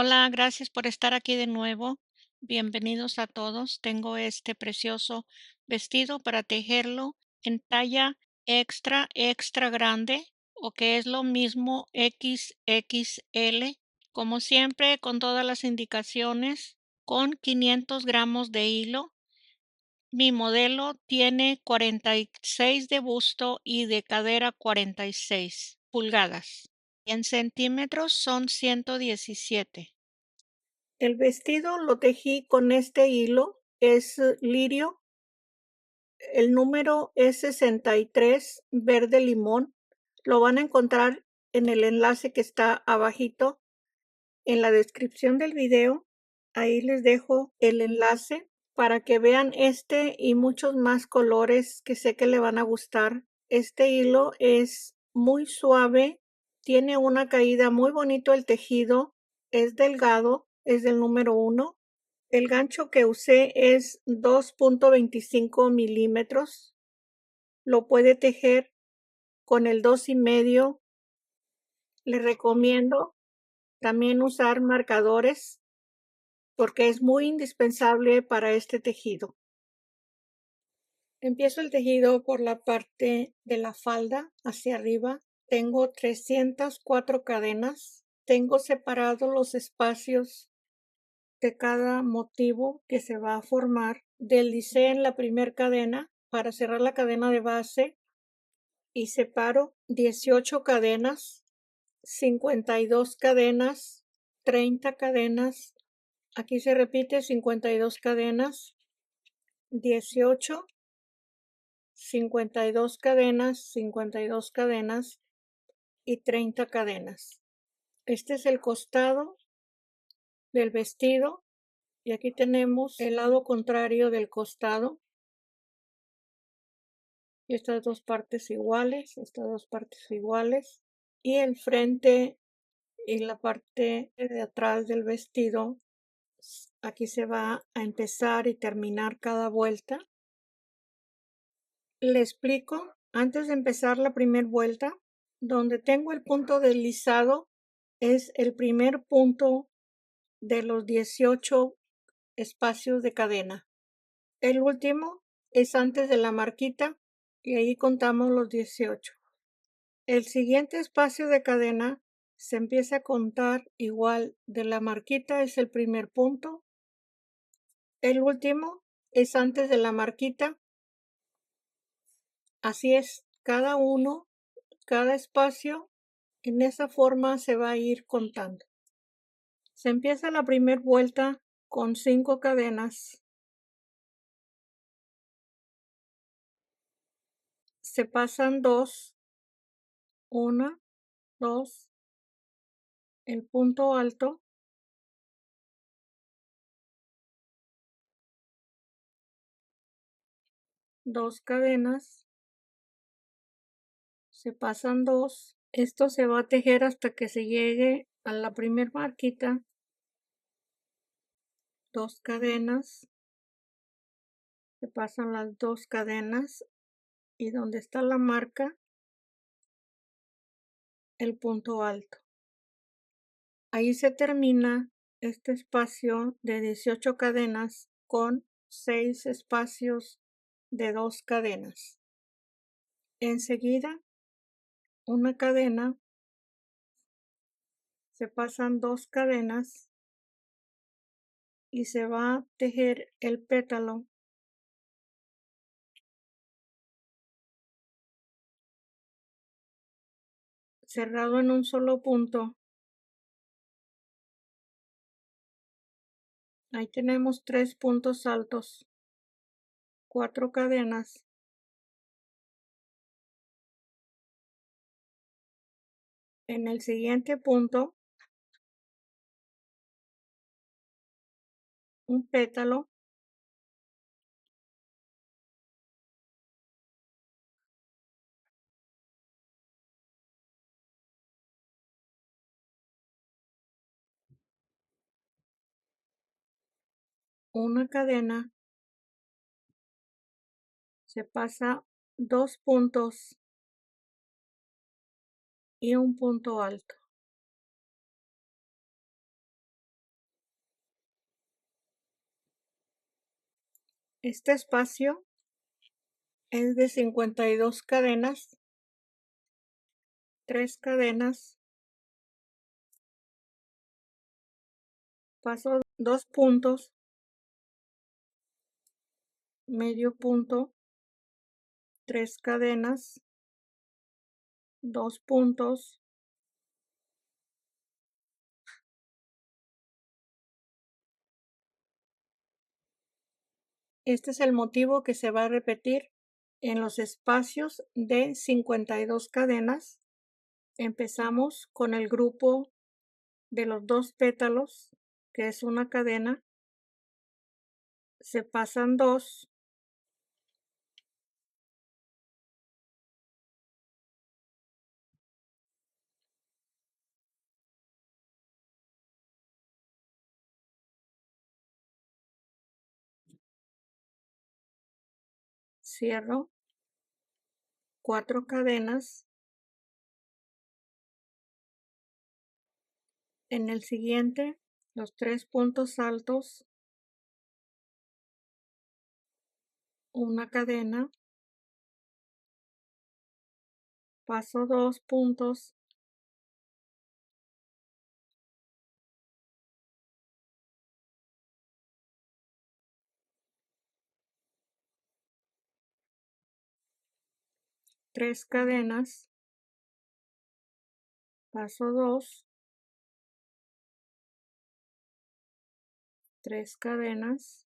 Hola, gracias por estar aquí de nuevo. Bienvenidos a todos. Tengo este precioso vestido para tejerlo en talla extra, extra grande o que es lo mismo XXL. Como siempre, con todas las indicaciones, con 500 gramos de hilo. Mi modelo tiene 46 de busto y de cadera 46 pulgadas. En centímetros son 117. El vestido lo tejí con este hilo, es lirio, el número es 63, verde limón. Lo van a encontrar en el enlace que está abajito en la descripción del video. Ahí les dejo el enlace para que vean este y muchos más colores que sé que le van a gustar. Este hilo es muy suave, tiene una caída muy bonito el tejido, es delgado, es del número 1. El gancho que usé es 2.25 milímetros. Lo puede tejer con el 2,5. Le recomiendo también usar marcadores porque es muy indispensable para este tejido. Empiezo el tejido por la parte de la falda hacia arriba. Tengo 304 cadenas. Tengo separados los espacios de cada motivo que se va a formar. Deslicé en la primera cadena para cerrar la cadena de base y separo 18 cadenas, 52 cadenas, 30 cadenas. Aquí se repite 52 cadenas, 18, 52 cadenas, 52 cadenas y 30 cadenas. Este es el costado del vestido y aquí tenemos el lado contrario del costado. Estas dos partes iguales, y el frente y la parte de atrás del vestido. Aquí se va a empezar y terminar cada vuelta. Le explico antes de empezar la primera vuelta. Donde tengo el punto deslizado es el primer punto de los 18 espacios de cadena. El último es antes de la marquita y ahí contamos los 18. El siguiente espacio de cadena se empieza a contar igual de la marquita, es el primer punto. El último es antes de la marquita. Así es, cada uno, cada espacio, en esa forma se va a ir contando. Se empieza la primera vuelta con 5 cadenas. Se pasan 2, 1, 2, el punto alto, dos cadenas, se pasan 2. Esto se va a tejer hasta que se llegue a la primera marquita, 2 cadenas, se pasan las 2 cadenas y donde está la marca, el punto alto. Ahí se termina este espacio de 18 cadenas con 6 espacios de 2 cadenas. Enseguida, una cadena, se pasan 2 cadenas y se va a tejer el pétalo cerrado en un solo punto. Ahí tenemos 3 puntos altos, 4 cadenas. En el siguiente punto, un pétalo, una cadena, se pasa 2 puntos y un punto alto. Este espacio es de 52 cadenas, 3 cadenas, paso 2 puntos, medio punto, 3 cadenas, 2 puntos, este es el motivo que se va a repetir en los espacios de 52 cadenas. Empezamos con el grupo de los 2 pétalos, que es una cadena, se pasan 2, cierro, 4 cadenas, en el siguiente los 3 puntos altos, una cadena, paso 2 puntos, tres cadenas, paso 2, 3 cadenas,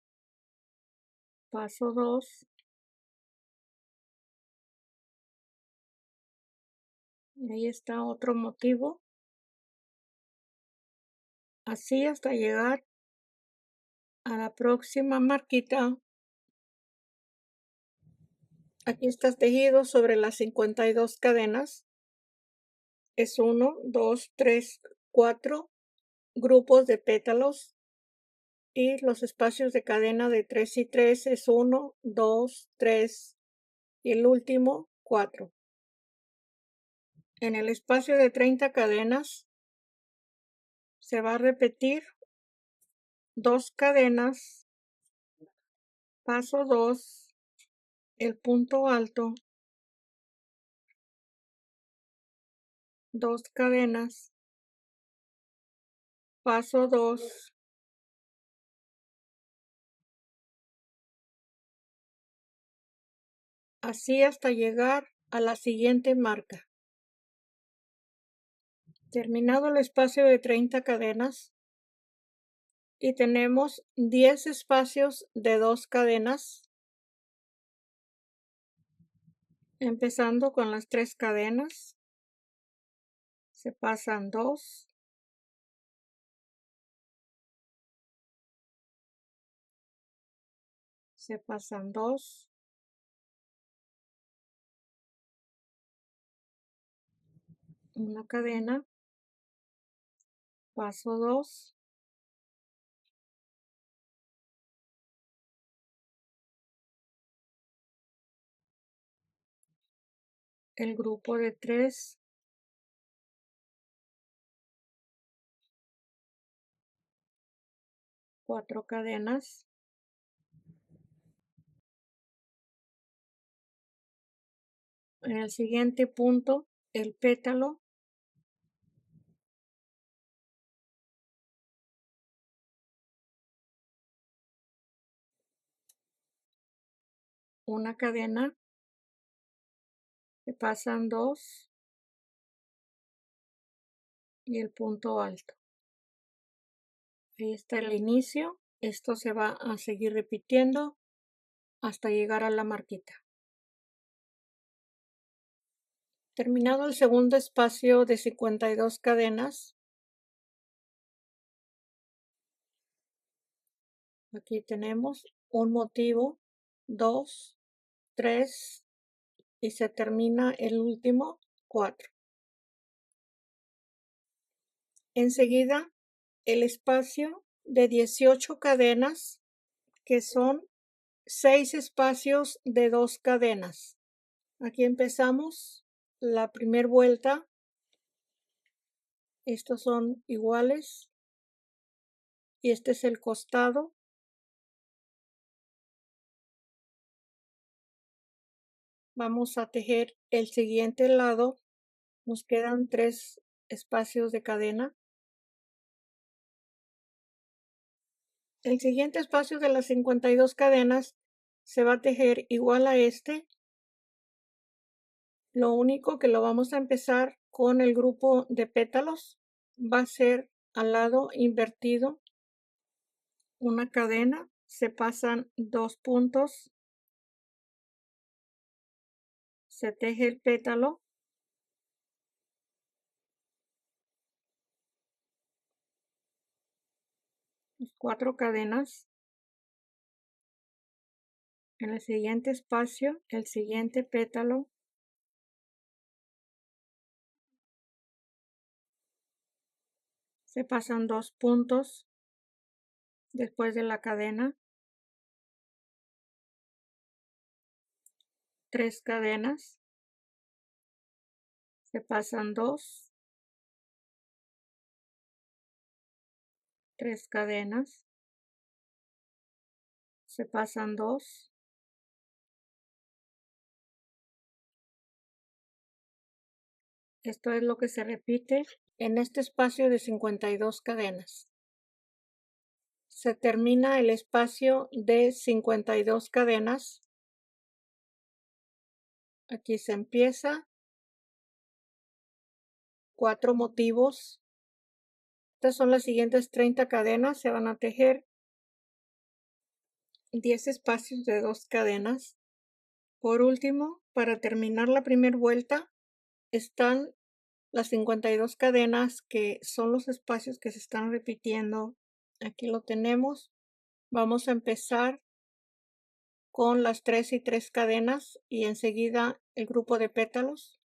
paso 2, y ahí está otro motivo, así hasta llegar a la próxima marquita. Aquí está tejido sobre las 52 cadenas, es 1, 2, 3, 4 grupos de pétalos, y los espacios de cadena de 3 y 3 es 1, 2, 3 y el último 4. En el espacio de 30 cadenas se va a repetir 2 cadenas, paso 2, el punto alto, 2 cadenas, paso 2, así hasta llegar a la siguiente marca. Terminado el espacio de 30 cadenas y tenemos 10 espacios de 2 cadenas, empezando con las 3 cadenas, se pasan 2, se pasan 2, una cadena, paso 2, el grupo de 3, cuatro cadenas, en el siguiente punto el pétalo, una cadena, se pasan 2 y el punto alto. Ahí está el inicio, esto se va a seguir repitiendo hasta llegar a la marquita. Terminado el segundo espacio de 52 cadenas, aquí tenemos un motivo, 2, 3 y se termina el último 4. Enseguida el espacio de 18 cadenas, que son 6 espacios de 2 cadenas. Aquí empezamos la primera vuelta, estos son iguales y este es el costado, Vamos a tejer el siguiente lado. Nos quedan 3 espacios de cadena. El siguiente espacio de las 52 cadenas se va a tejer igual a este. Lo único que lo vamos a empezar con el grupo de pétalos. Va a ser al lado invertido una cadena, se pasan 2 puntos, se teje el pétalo, las 4 cadenas. En el siguiente espacio, el siguiente pétalo, se pasan 2 puntos después de la cadena, 3 cadenas, se pasan 2, 3 cadenas, se pasan 2, esto es lo que se repite en este espacio de 52 cadenas. Se termina el espacio de 52 cadenas. Aquí se empieza 4 motivos. Estas son las siguientes 30 cadenas. Se van a tejer 10 espacios de 2 cadenas. Por último, para terminar la primera vuelta, están las 52 cadenas, que son los espacios que se están repitiendo. Aquí lo tenemos. Vamos a empezar con las 3 y 3 cadenas y enseguida el grupo de pétalos.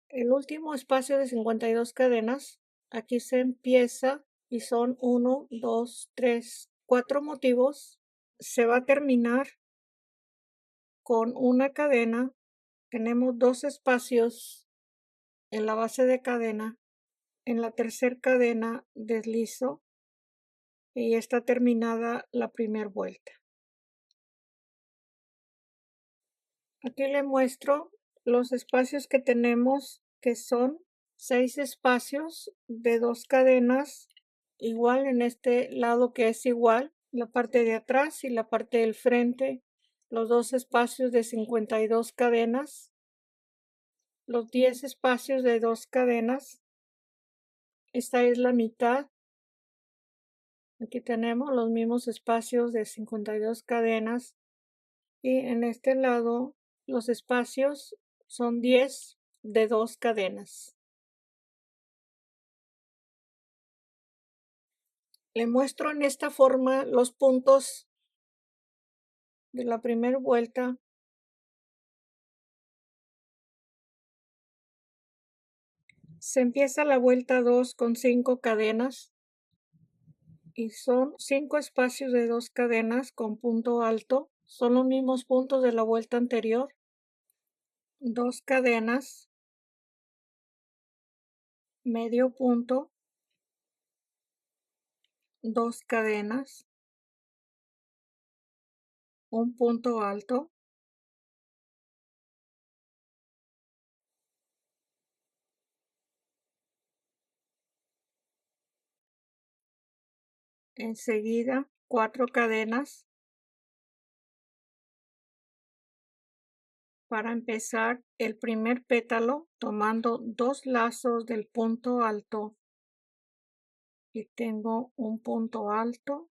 El último espacio de 52 cadenas, aquí se empieza y son 1, 2, 3, 4 motivos. Se va a terminar con una cadena. Tenemos 2 espacios en la base de cadena. En la tercera cadena deslizo y está terminada la primera vuelta. Aquí le muestro los espacios que tenemos, que son 6 espacios de 2 cadenas, igual en este lado, que es igual, la parte de atrás y la parte del frente, los 2 espacios de 52 cadenas, los 10 espacios de 2 cadenas. Esta es la mitad. Aquí tenemos los mismos espacios de 52 cadenas y en este lado los espacios son 10 de 2 cadenas. Le muestro en esta forma los puntos de la primera vuelta. Se empieza la vuelta 2 con 5 cadenas y son 5 espacios de 2 cadenas con punto alto. Son los mismos puntos de la vuelta anterior. 2 cadenas, medio punto, 2 cadenas, un punto alto, enseguida 4 cadenas para empezar el primer pétalo, tomando 2 lazos del punto alto y tengo un punto alto,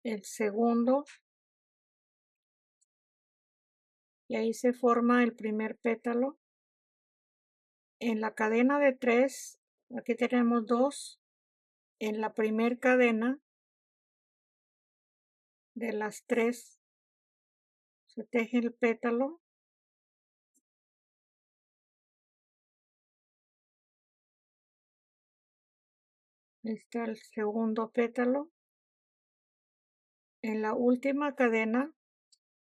el segundo, y ahí se forma el primer pétalo. En la cadena de 3, aquí tenemos 2, en la primera cadena de las 3 se teje el pétalo, está el segundo pétalo. En la última cadena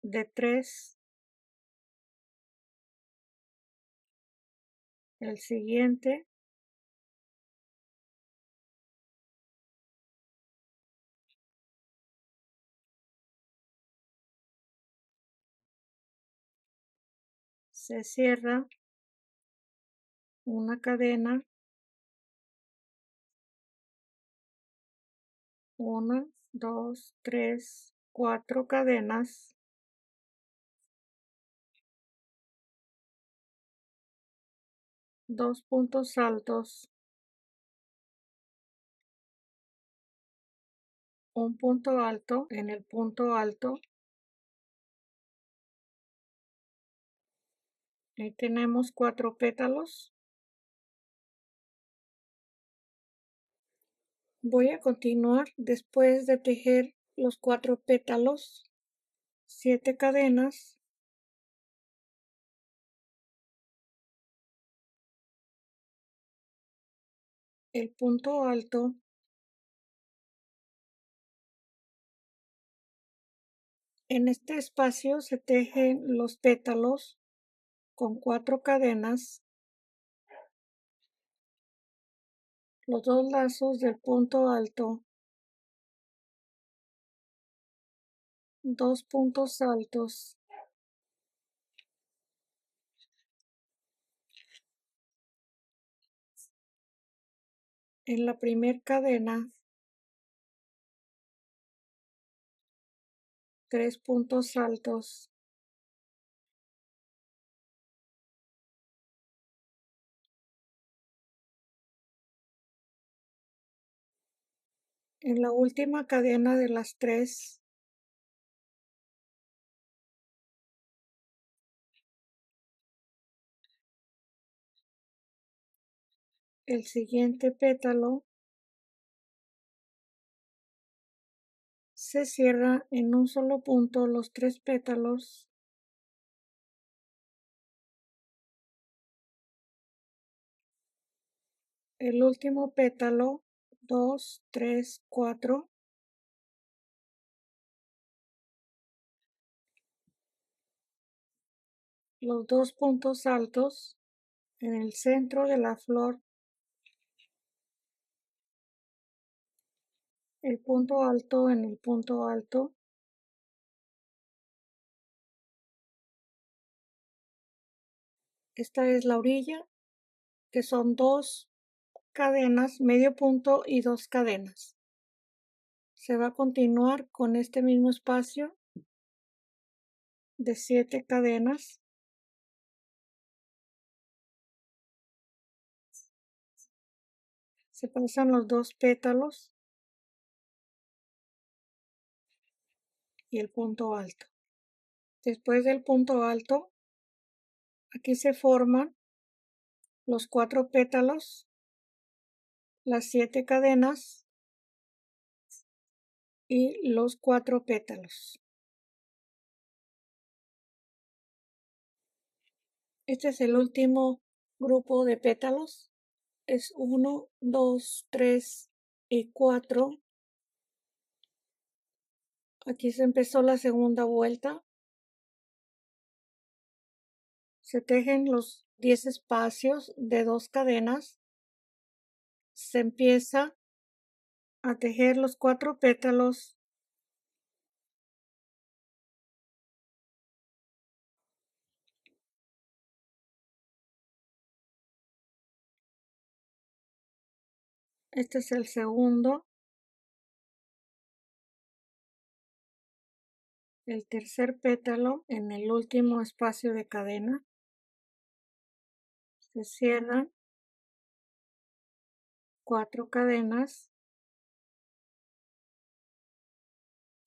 de 3, el siguiente, Se cierra una cadena, una, dos, tres, cuatro cadenas, dos puntos altos, un punto alto en el punto alto. Ahí tenemos 4 pétalos. Voy a continuar después de tejer los 4 pétalos, 7 cadenas, el punto alto, en este espacio se tejen los pétalos con 4 cadenas, los 2 lazos del punto alto, 2 puntos altos, en la primera cadena, 3 puntos altos, en la última cadena de las 3, el siguiente pétalo se cierra en un solo punto los 3 pétalos, el último pétalo, 2, 3, 4, los 2 puntos altos en el centro de la flor, el punto alto en el punto alto, esta es la orilla, que son 2 cadenas, medio punto y 2 cadenas. Se va a continuar con este mismo espacio de 7 cadenas. Se pasan los 2 pétalos y el punto alto. Después del punto alto, aquí se forman los 4 pétalos, las 7 cadenas y los 4 pétalos. Este es el último grupo de pétalos. Es 1, 2, 3 y 4. Aquí se empezó la segunda vuelta. Se tejen los 10 espacios de 2 cadenas. Se empieza a tejer los 4 pétalos. Este es el segundo. El tercer pétalo en el último espacio de cadena. Se cierran 4 cadenas.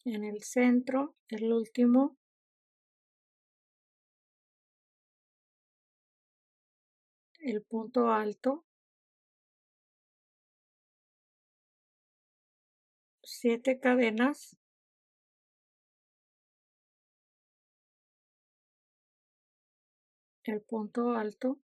En el centro, el último, el punto alto, 7 cadenas, el punto alto,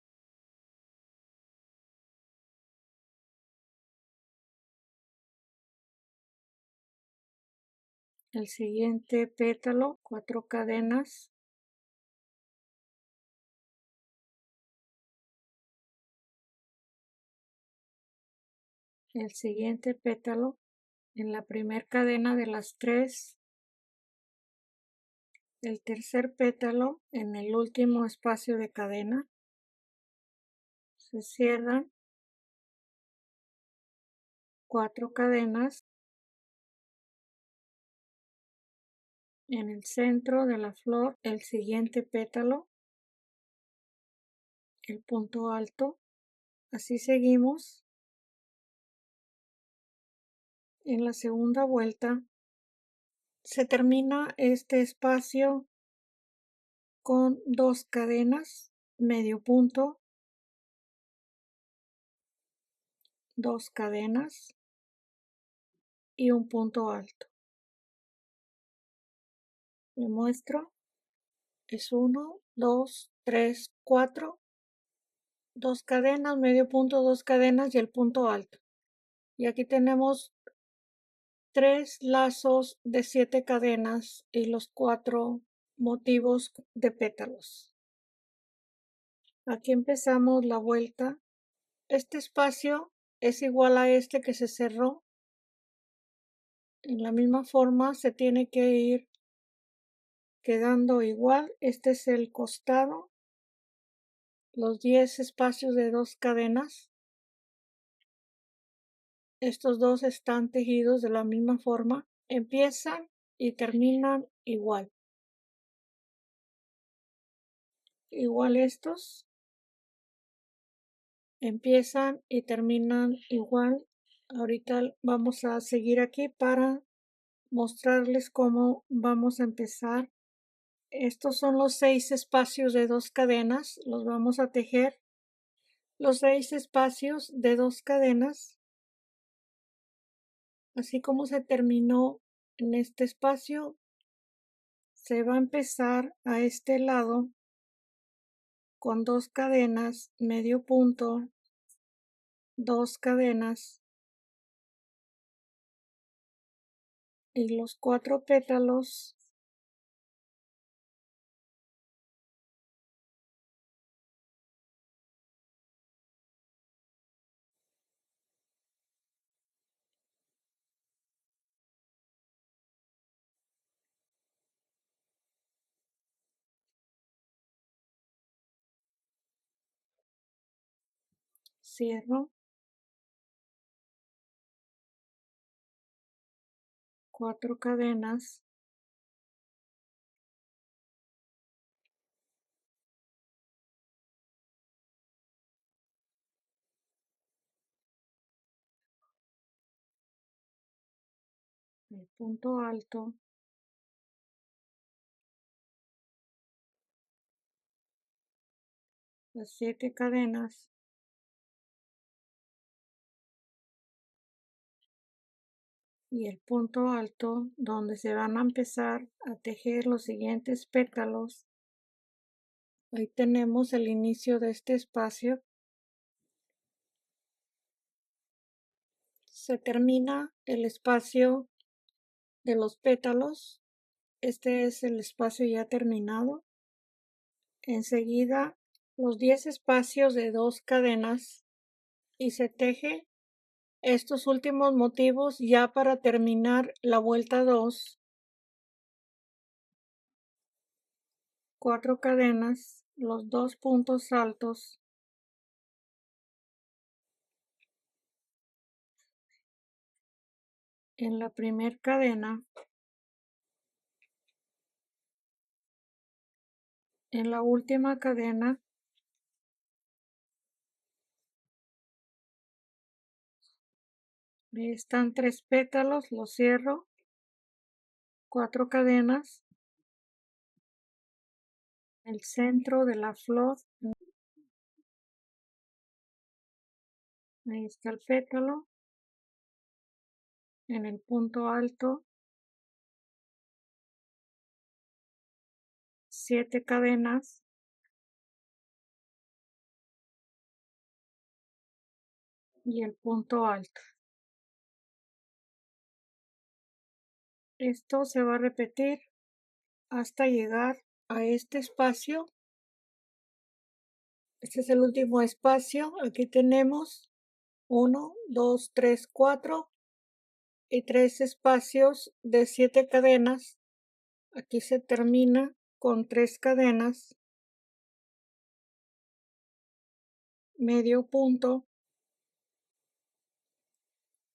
el siguiente pétalo, 4 cadenas, el siguiente pétalo en la primera cadena de las 3, el tercer pétalo en el último espacio de cadena. Se cierran 4 cadenas en el centro de la flor, el siguiente pétalo, el punto alto. Así seguimos. En la segunda vuelta se termina este espacio con 2 cadenas, medio punto, 2 cadenas y un punto alto. Le muestro, es 1, 2, 3, 4, 2 cadenas, medio punto, 2 cadenas y el punto alto. Y aquí tenemos 3 lazos de 7 cadenas y los 4 motivos de pétalos. Aquí empezamos la vuelta. Este espacio es igual a este que se cerró. En la misma forma se tiene que ir quedando igual. Este es el costado, los 10 espacios de 2 cadenas. Estos dos están tejidos de la misma forma. Empiezan y terminan igual. Igual estos empiezan y terminan igual. Ahorita vamos a seguir aquí para mostrarles cómo vamos a empezar. Estos son los 6 espacios de 2 cadenas. Los vamos a tejer. Los 6 espacios de 2 cadenas. Así como se terminó en este espacio, se va a empezar a este lado con 2 cadenas, medio punto, 2 cadenas y los 4 pétalos cierro, 4 cadenas, el punto alto, las 7 cadenas y el punto alto donde se van a empezar a tejer los siguientes pétalos. Ahí tenemos el inicio de este espacio. Se termina el espacio de los pétalos. Este es el espacio ya terminado. Enseguida los 10 espacios de 2 cadenas y se teje estos últimos motivos ya para terminar la vuelta 2. 4 cadenas, los 2 puntos altos, en la primera cadena, en la última cadena, están 3 pétalos, los cierro, 4 cadenas, el centro de la flor, ahí está el pétalo, en el punto alto, 7 cadenas, y el punto alto. Esto se va a repetir hasta llegar a este espacio. Este es el último espacio. Aquí tenemos 1, 2, 3, 4 y 3 espacios de 7 cadenas Aquí se termina con 3 cadenas, medio punto,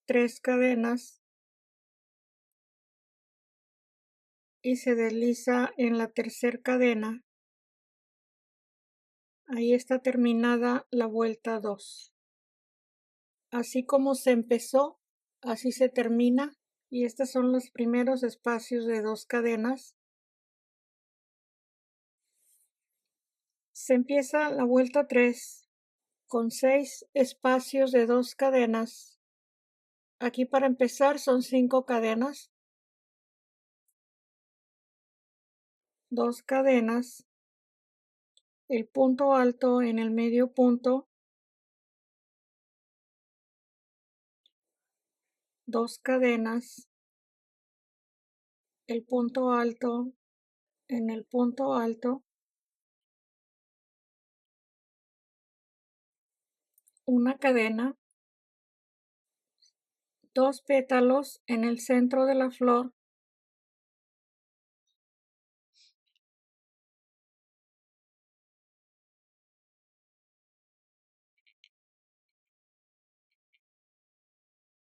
3 cadenas y se desliza en la tercera cadena. Ahí está terminada la vuelta 2. Así como se empezó, así se termina, y estos son los primeros espacios de 2 cadenas. Se empieza la vuelta 3 con 6 espacios de 2 cadenas. Aquí para empezar son 5 cadenas, 2 cadenas, el punto alto en el medio punto, 2 cadenas, el punto alto en el punto alto, una cadena, 2 pétalos en el centro de la flor,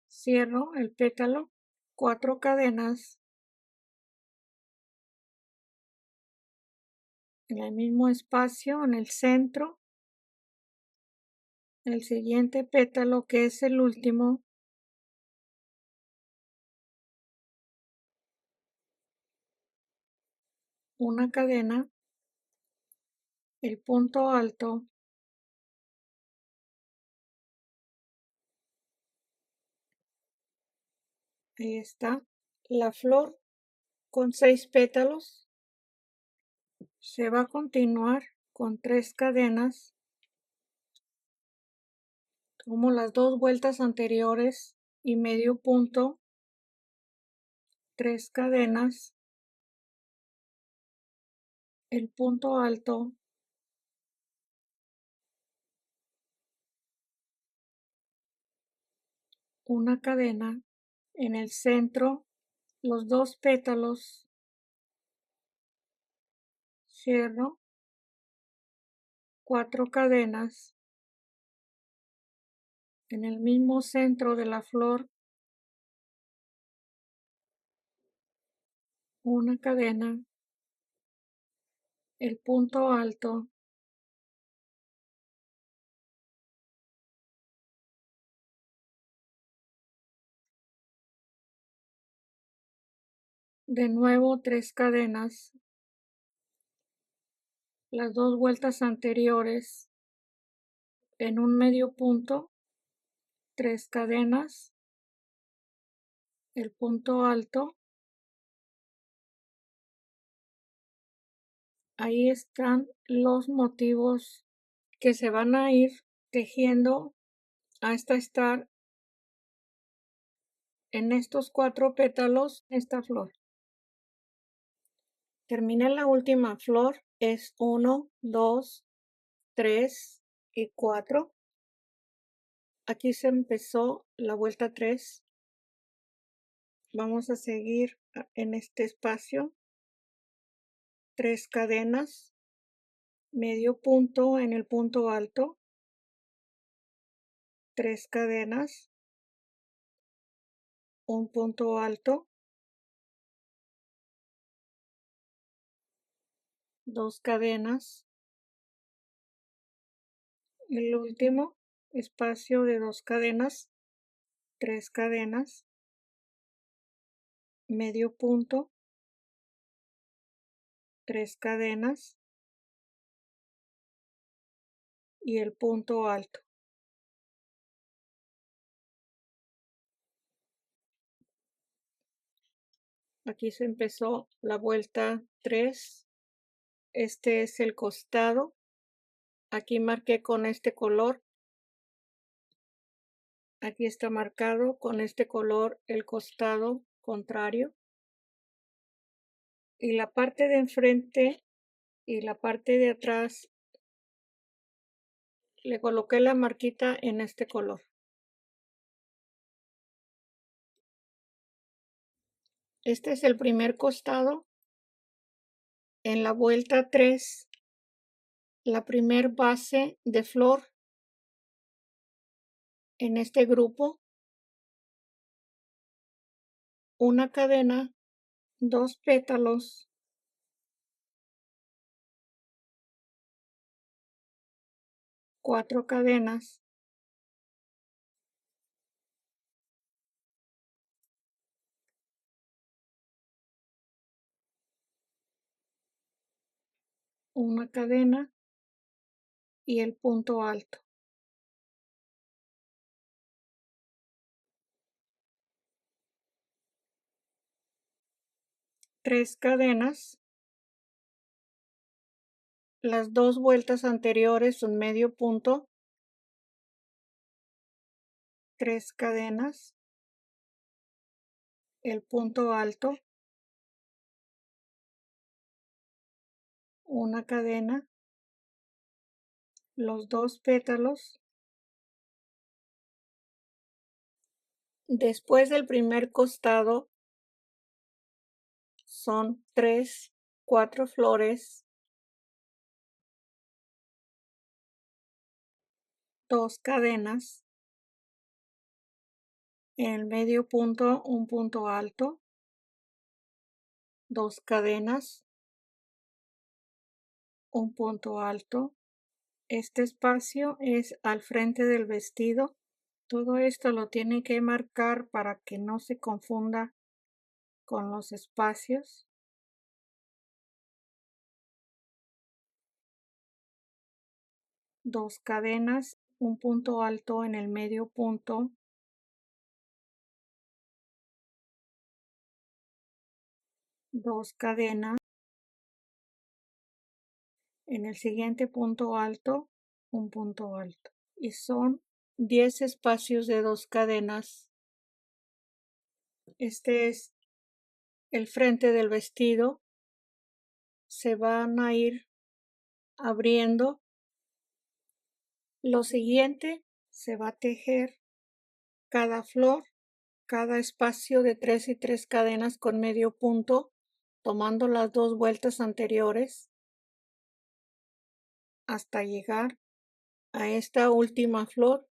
cierro el pétalo, 4 cadenas en el mismo espacio en el centro, el siguiente pétalo que es el último, una cadena, el punto alto, ahí está, la flor con 6 pétalos, se va a continuar con 3 cadenas, como las 2 vueltas anteriores y medio punto, 3 cadenas, el punto alto, una cadena, en el centro, los 2 pétalos, cierro, 4 cadenas, en el mismo centro de la flor, una cadena, el punto alto, de nuevo 3 cadenas, las 2 vueltas anteriores, en un medio punto, 3 cadenas, el punto alto, ahí están los motivos que se van a ir tejiendo hasta estar en estos 4 pétalos, esta flor. Terminé la última flor, es 1, 2, 3 y 4. Aquí se empezó la vuelta 3. Vamos a seguir en este espacio, 3 cadenas, medio punto en el punto alto, 3 cadenas, un punto alto, 2 cadenas, el último espacio de 2 cadenas, 3 cadenas, medio punto, 3 cadenas y el punto alto. Aquí se empezó la vuelta 3. Este es el costado. Aquí marqué con este color. Aquí está marcado con este color el costado contrario. Y la parte de enfrente y la parte de atrás le coloqué la marquita en este color. Este es el primer costado En la vuelta 3, la primer base de flor en este grupo, una cadena, 2 pétalos, 4 cadenas, una cadena y el punto alto. 3 cadenas, las 2 vueltas anteriores un medio punto, 3 cadenas, el punto alto, una cadena, los 2 pétalos. Después del primer costado son 3, 4 flores, 2 cadenas, en el medio punto un punto alto, 2 cadenas, un punto alto. Este espacio es al frente del vestido. Todo esto lo tiene que marcar para que no se confunda con los espacios. 2 cadenas, un punto alto en el medio punto, 2 cadenas, en el siguiente punto alto, un punto alto. Y son 10 espacios de 2 cadenas. Este es el frente del vestido. Se van a ir abriendo. Lo siguiente, se va a tejer cada flor, cada espacio de 3 y 3 cadenas con medio punto, tomando las 2 vueltas anteriores hasta llegar a esta última flor,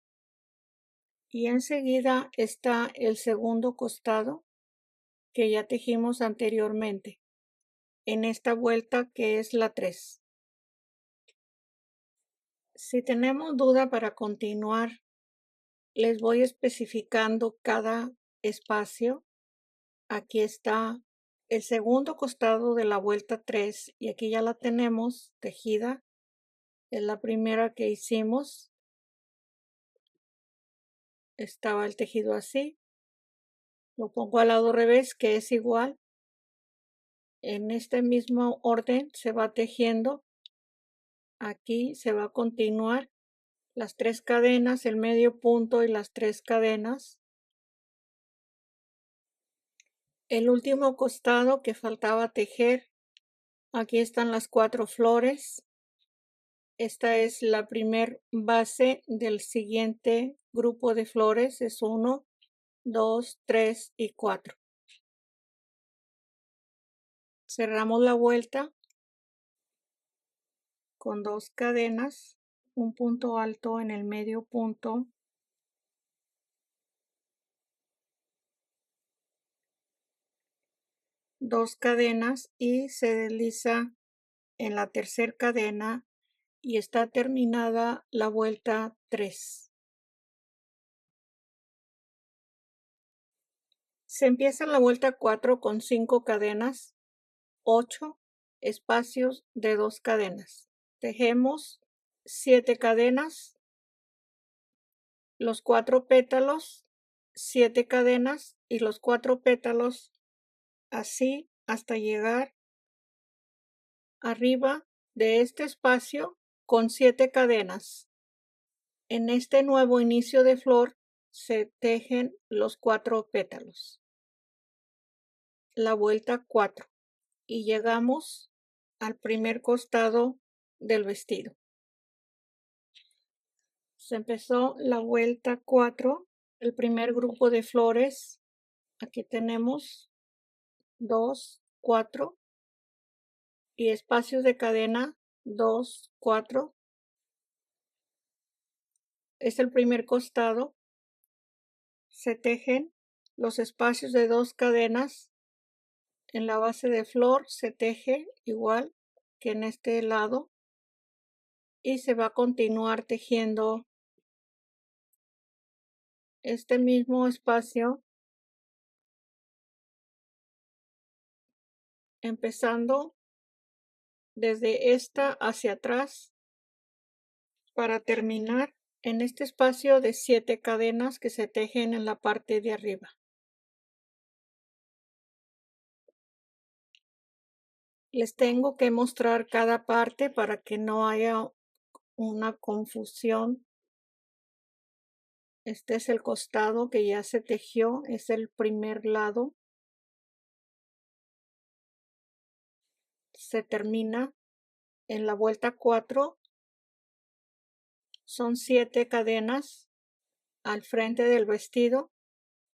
y enseguida está el segundo costado que ya tejimos anteriormente en esta vuelta que es la 3. Si tenemos duda para continuar, les voy especificando cada espacio. Aquí está el segundo costado de la vuelta 3 y aquí ya la tenemos tejida. Es la primera que hicimos. Estaba el tejido así. Lo pongo al lado revés, que es igual. En este mismo orden se va tejiendo. Aquí se va a continuar las 3 cadenas, el medio punto y las 3 cadenas. El último costado que faltaba tejer, aquí están las 4 flores. Esta es la primer base del siguiente grupo de flores, es 1, 2, 3 y 4. Cerramos la vuelta con 2 cadenas, un punto alto en el medio punto, 2 cadenas y se desliza en la tercera cadena y está terminada la vuelta 3. Se empieza la vuelta 4 con 5 cadenas, 8 espacios de 2 cadenas. Tejemos 7 cadenas, los 4 pétalos, 7 cadenas y los 4 pétalos, así hasta llegar arriba de este espacio con 7 cadenas. En este nuevo inicio de flor se tejen los 4 pétalos. La vuelta 4 y llegamos al primer costado del vestido. Se empezó la vuelta 4, el primer grupo de flores. Aquí tenemos 2, 4 y espacios de cadena 2, 4. Es el primer costado. Se tejen los espacios de 2 cadenas. En la base de flor se teje igual que en este lado y se va a continuar tejiendo este mismo espacio, empezando desde esta hacia atrás para terminar en este espacio de 7 cadenas que se tejen en la parte de arriba. Les tengo que mostrar cada parte para que no haya una confusión. Este es el costado que ya se tejió, es el primer lado. Se termina en la vuelta 4. Son 7 cadenas al frente del vestido.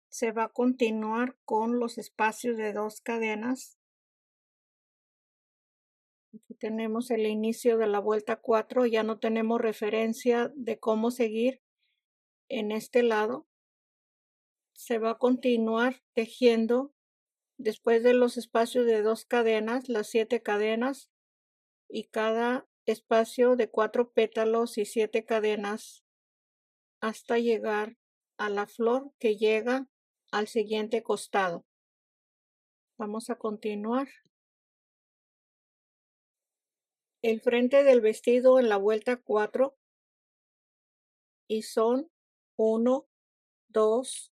Se va a continuar con los espacios de 2 cadenas. Aquí tenemos el inicio de la vuelta 4. Ya no tenemos referencia de cómo seguir en este lado. Se va a continuar tejiendo después de los espacios de 2 cadenas, las 7 cadenas, y cada espacio de 4 pétalos y 7 cadenas hasta llegar a la flor que llega al siguiente costado. Vamos a continuar. El frente del vestido en la vuelta 4 y son 1, 2,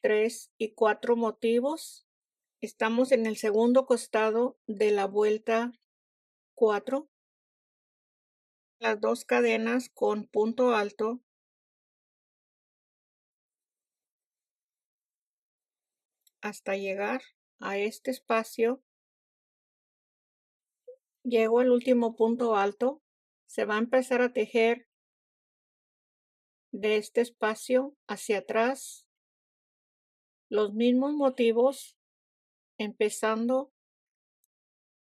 3 y 4 motivos. Estamos en el segundo costado de la vuelta 4. Las 2 cadenas con punto alto hasta llegar a este espacio. Llego al último punto alto. Se va a empezar a tejer de este espacio hacia atrás los mismos motivos, empezando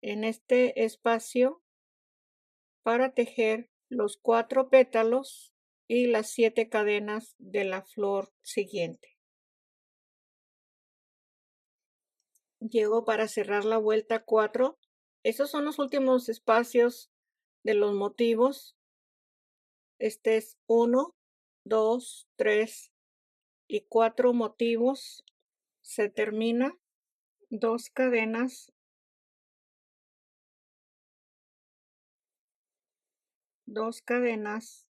en este espacio para tejer los 4 pétalos y las 7 cadenas de la flor siguiente. Llego para cerrar la vuelta 4. Esos son los últimos espacios de los motivos. Este es 1, 2, 3 y 4 motivos. Se termina 2 cadenas, 2 cadenas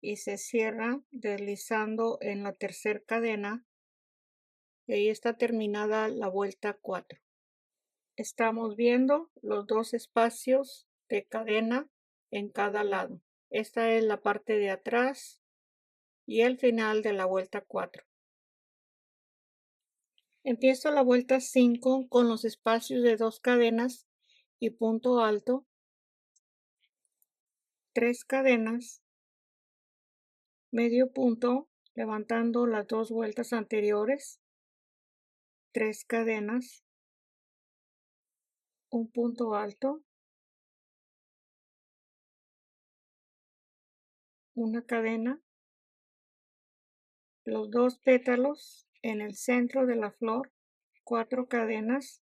y se cierra deslizando en la tercera cadena y ahí está terminada la vuelta 4. Estamos viendo los 2 espacios de cadena en cada lado. Esta es la parte de atrás y el final de la vuelta 4. Empiezo la vuelta 5 con los espacios de 2 cadenas y punto alto, 3 cadenas, medio punto, levantando las 2 vueltas anteriores, 3 cadenas, un punto alto, una cadena, los 2 pétalos en el centro de la flor, 4 cadenas,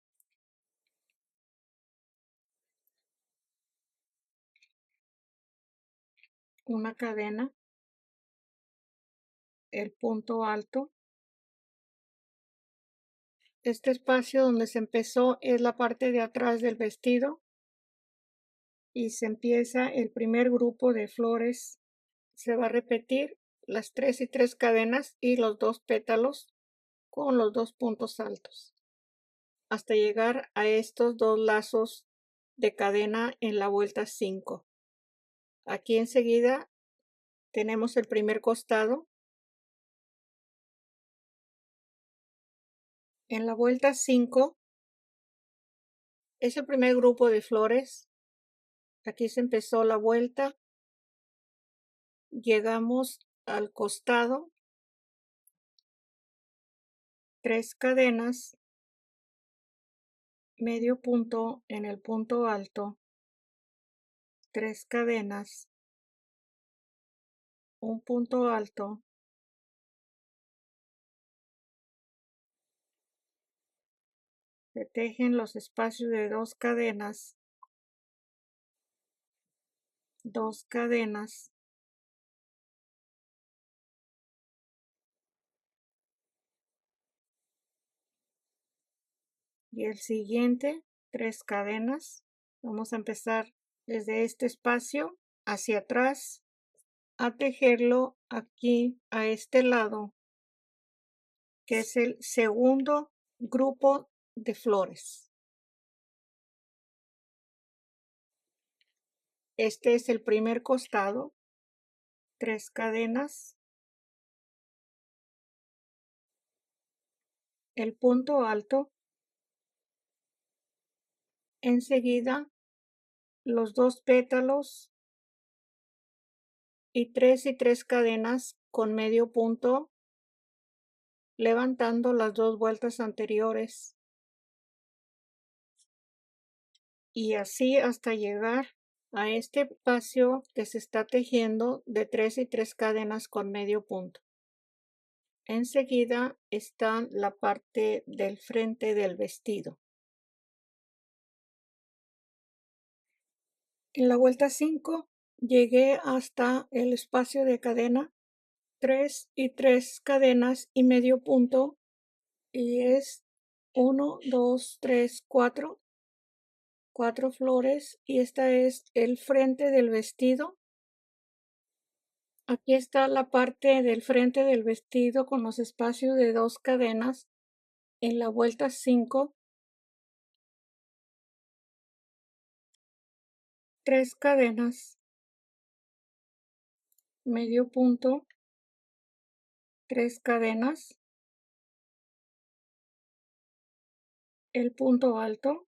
una cadena, el punto alto. Este espacio donde se empezó es la parte de atrás del vestido y se empieza el primer grupo de flores. Se va a repetir las 3 y 3 cadenas y los 2 pétalos con los 2 puntos altos hasta llegar a estos 2 lazos de cadena en la vuelta 5. Aquí enseguida tenemos el primer costado. En la vuelta 5 es el primer grupo de flores. Aquí se empezó la vuelta. Llegamos al costado, 3 cadenas, medio punto en el punto alto, 3 cadenas, un punto alto, se tejen los espacios de 2 cadenas, 2 cadenas, y el siguiente 3 cadenas. Vamos a empezar desde este espacio hacia atrás a tejerlo aquí a este lado, que es el segundo grupo de flores. Este es el primer costado, 3 cadenas, el punto alto, enseguida los 2 pétalos y 3 cadenas con medio punto, levantando las 2 vueltas anteriores, y así hasta llegar a este espacio que se está tejiendo de 3 cadenas con medio punto. Enseguida está la parte del frente del vestido. En la vuelta 5 llegué hasta el espacio de cadena, 3 cadenas y medio punto, y es 1, 2, 3, 4 flores, y esta es el frente del vestido. Aquí está la parte del frente del vestido con los espacios de 2 cadenas en la vuelta 5, 3 cadenas, medio punto, 3 cadenas, el punto alto,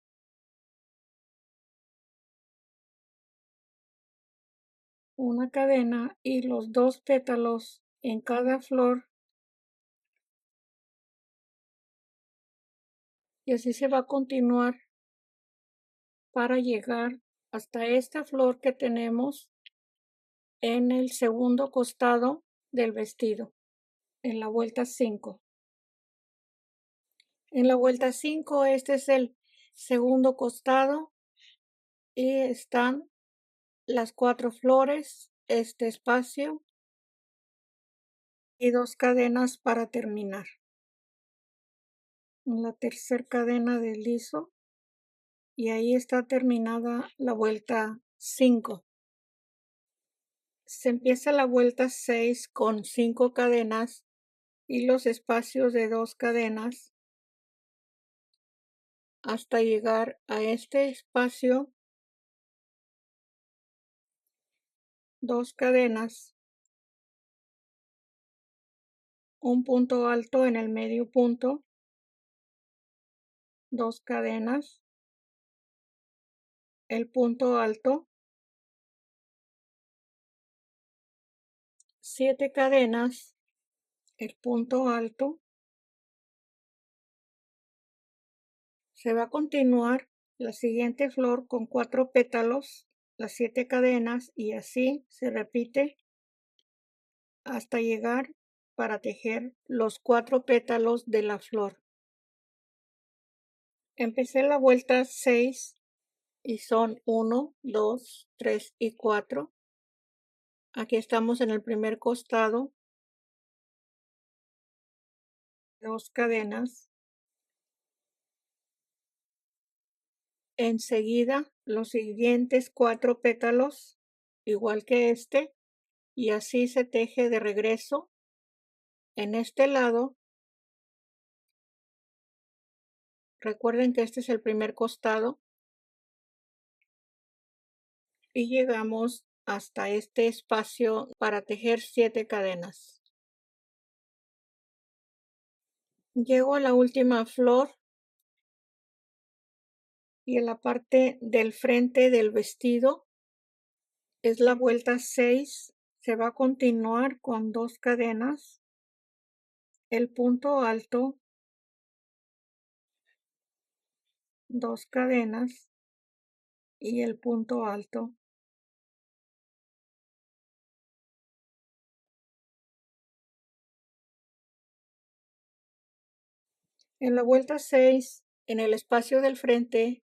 una cadena y los 2 pétalos en cada flor, y así se va a continuar para llegar hasta esta flor que tenemos en el segundo costado del vestido, en la vuelta 5. En la vuelta 5, este es el segundo costado y están las 4 flores, este espacio y 2 cadenas para terminar. En la tercera cadena deslizo y ahí está terminada la vuelta 5. Se empieza la vuelta 6 con 5 cadenas y los espacios de 2 cadenas hasta llegar a este espacio, 2 cadenas, un punto alto en el medio punto, 2 cadenas, el punto alto, 7 cadenas, el punto alto. Se va a continuar la siguiente flor con 4 pétalos, las 7 cadenas, y así se repite hasta llegar para tejer los 4 pétalos de la flor. Empecé la vuelta 6 y son 1, 2, 3 y 4. Aquí estamos en el primer costado, 2 cadenas. Enseguida los siguientes 4 pétalos, igual que este, y así se teje de regreso en este lado. Recuerden que este es el primer costado y llegamos hasta este espacio para tejer 7 cadenas. Llego a la última flor y en la parte del frente del vestido es la vuelta 6. Se va a continuar con 2 cadenas, el punto alto, 2 cadenas y el punto alto. En la vuelta 6, en el espacio del frente,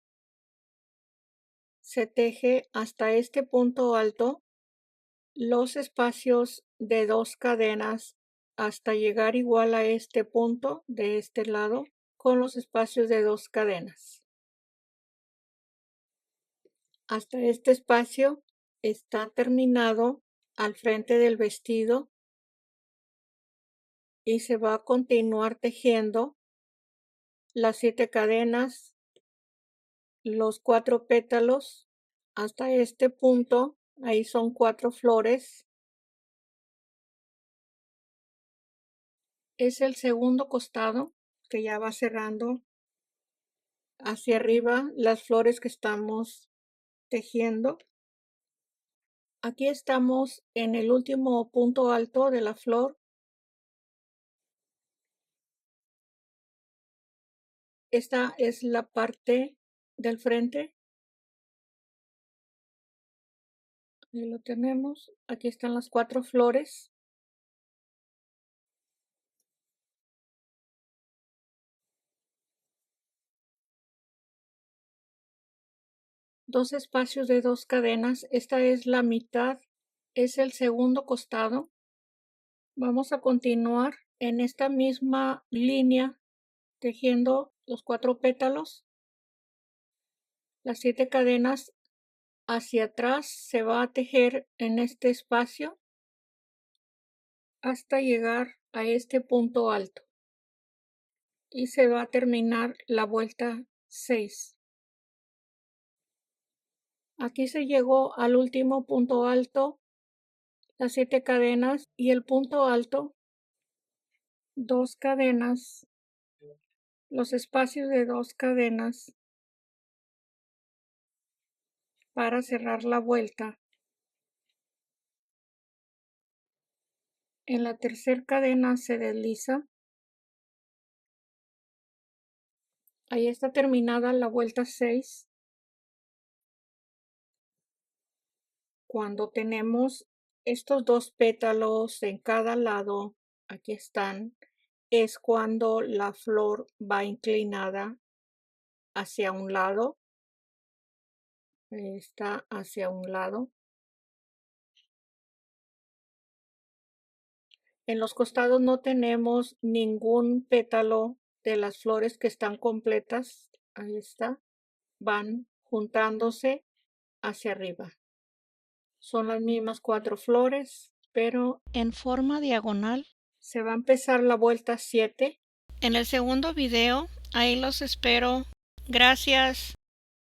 se teje hasta este punto alto los espacios de 2 cadenas hasta llegar igual a este punto de este lado con los espacios de 2 cadenas. Hasta este espacio está terminado al frente del vestido y se va a continuar tejiendo las 7 cadenas, los 4 pétalos hasta este punto. Ahí son 4 flores. Es el segundo costado que ya va cerrando hacia arriba las flores que estamos tejiendo. Aquí estamos en el último punto alto de la flor. Esta es la parte del frente. Ahí lo tenemos. Aquí están las 4 flores. Dos espacios de 2 cadenas. Esta es la mitad. Es el segundo costado. Vamos a continuar en esta misma línea tejiendo los 4 pétalos. Las 7 cadenas hacia atrás se va a tejer en este espacio hasta llegar a este punto alto y se va a terminar la vuelta 6. Aquí se llegó al último punto alto, las 7 cadenas y el punto alto, 2 cadenas, los espacios de 2 cadenas para cerrar la vuelta. En la tercera cadena se desliza. Ahí está terminada la vuelta 6. Cuando tenemos estos 2 pétalos en cada lado, aquí están, es cuando la flor va inclinada hacia un lado. Está hacia un lado. En los costados no tenemos ningún pétalo de las flores que están completas. Ahí está. Van juntándose hacia arriba. Son las mismas 4 flores, pero en forma diagonal. Se va a empezar la vuelta 7. En el segundo video, ahí los espero. Gracias.